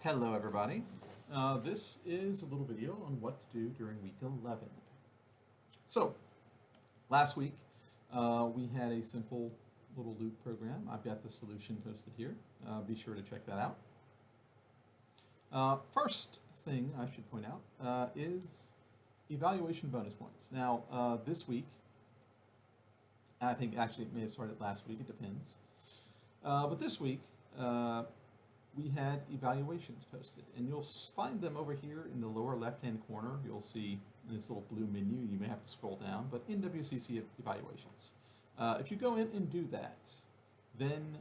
Hello everybody. This is a little video on what to do during week 11. So, last week we had a simple little loop program. I've got the solution posted here. Be sure to check that out. First thing I should point out is evaluation bonus points. Now, this week, I think actually it may have started last week, it depends. But this week, we had evaluations posted, and you'll find them over here in the lower left-hand corner. You'll see in this little blue menu. You may have to scroll down, but NWCC evaluations. If you go in and do that, then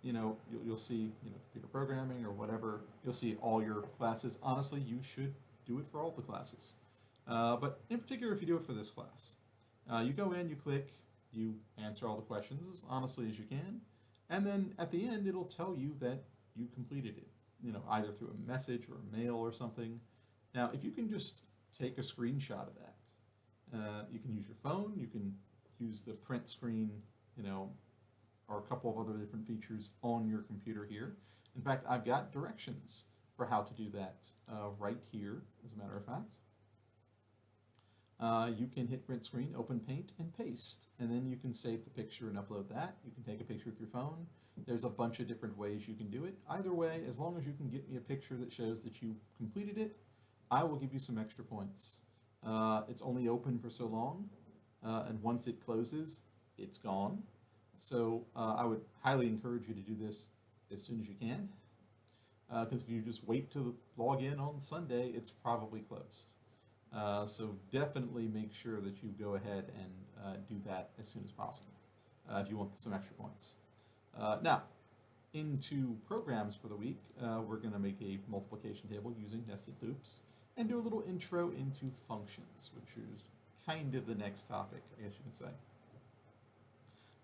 you'll see computer programming or whatever. You'll see all your classes. Honestly, you should do it for all the classes, but in particular, if you do it for this class, you go in, you click, you answer all the questions as honestly as you can, and then at the end, it'll tell you that you completed it, either through a message or a mail or something. Now, if you can just take a screenshot of that, you can use your phone, you can use the print screen, or a couple of other different features on your computer here. In fact, I've got directions for how to do that right here, as a matter of fact. You can hit print screen, open paint, and paste, and then you can save the picture and upload that. You can take a picture with your phone. There's a bunch of different ways you can do it. Either way, as long as you can get me a picture that shows that you completed it, I will give you some extra points. It's only open for so long, and once it closes, it's gone. So I would highly encourage you to do this as soon as you can, because if you just wait to log in on Sunday, it's probably closed. So definitely make sure that you go ahead and do that as soon as possible if you want some extra points. Now, into programs for the week, we're going to make a multiplication table using nested loops and do a little intro into functions, which is kind of the next topic, I guess you can say.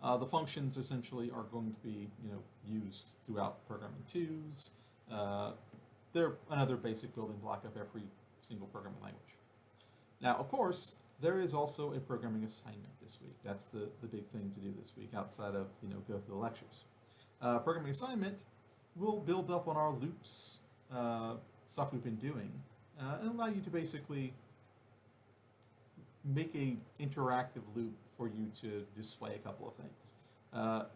The functions essentially are going to be used throughout programming twos. They're another basic building block of every single programming language. Now, of course, there is also a programming assignment this week. That's the big thing to do this week outside of, go through the lectures. Programming assignment will build up on our loops stuff we've been doing and allow you to basically make a interactive loop for you to display a couple of things.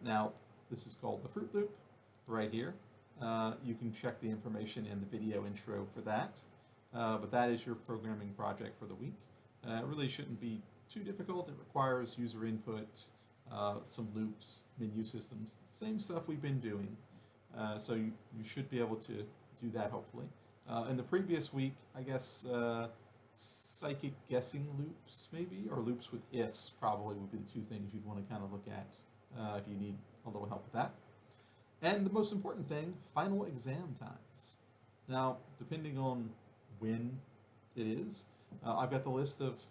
Now, this is called the fruit loop right here. You can check the information in the video intro for that. But that is your programming project for the week. It really shouldn't be too difficult. It requires user input, some loops, menu systems, same stuff we've been doing. So you should be able to do that hopefully. In the previous week, I guess psychic guessing loops maybe, or loops with ifs probably would be the two things you'd want to kind of look at if you need a little help with that. And the most important thing, final exam times. Now, depending on when it is, I've got the list of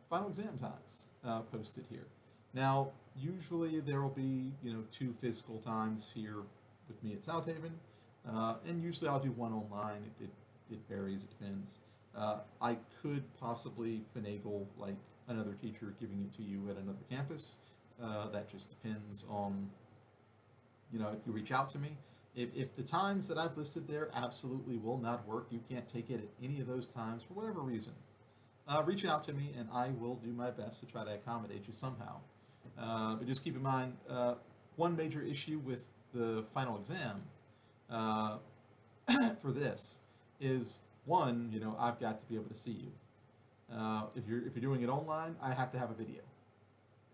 final exam times posted here. Now, usually there will be 2 physical times here with me at South Haven, and usually I'll do one online. It varies, it depends. I could possibly finagle like another teacher giving it to you at another campus. That just depends on if you reach out to me. If the times that I've listed there absolutely will not work, you can't take it at any of those times for whatever reason, reach out to me and I will do my best to try to accommodate you somehow. But just keep in mind, one major issue with the final exam for this is, one, I've got to be able to see you. If you're doing it online, I have to have a video,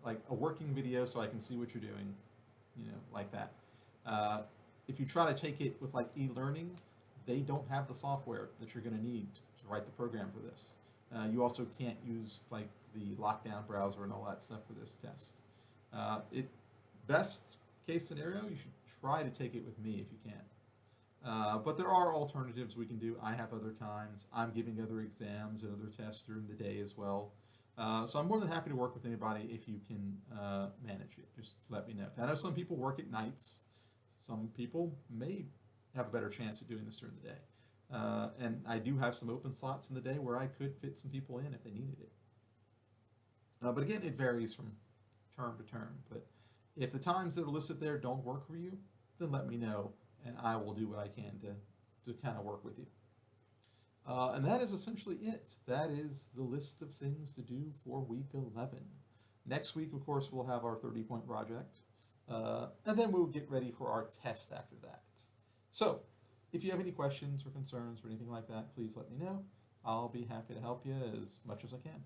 like a working video, so I can see what you're doing, like that. If you try to take it with like e-learning, they don't have the software that you're going to need to write the program for this. You also can't use like the lockdown browser and all that stuff for this test. Best case scenario, you should try to take it with me if you can. But there are alternatives we can do. I have other times. I'm giving other exams and other tests during the day as well. So I'm more than happy to work with anybody if you can manage it. Just let me know. I know some people work at nights. Some people may have a better chance at doing this during the day. And I do have some open slots in the day where I could fit some people in if they needed it. But again, it varies from term to term. But if the times that are listed there don't work for you, then let me know, and I will do what I can to to kind of work with you. And that is essentially it. That is the list of things to do for week 11. Next week, of course, we'll have our 30-point project. And then we'll get ready for our test after that. So, if you have any questions or concerns or anything like that, please let me know. I'll be happy to help you as much as I can.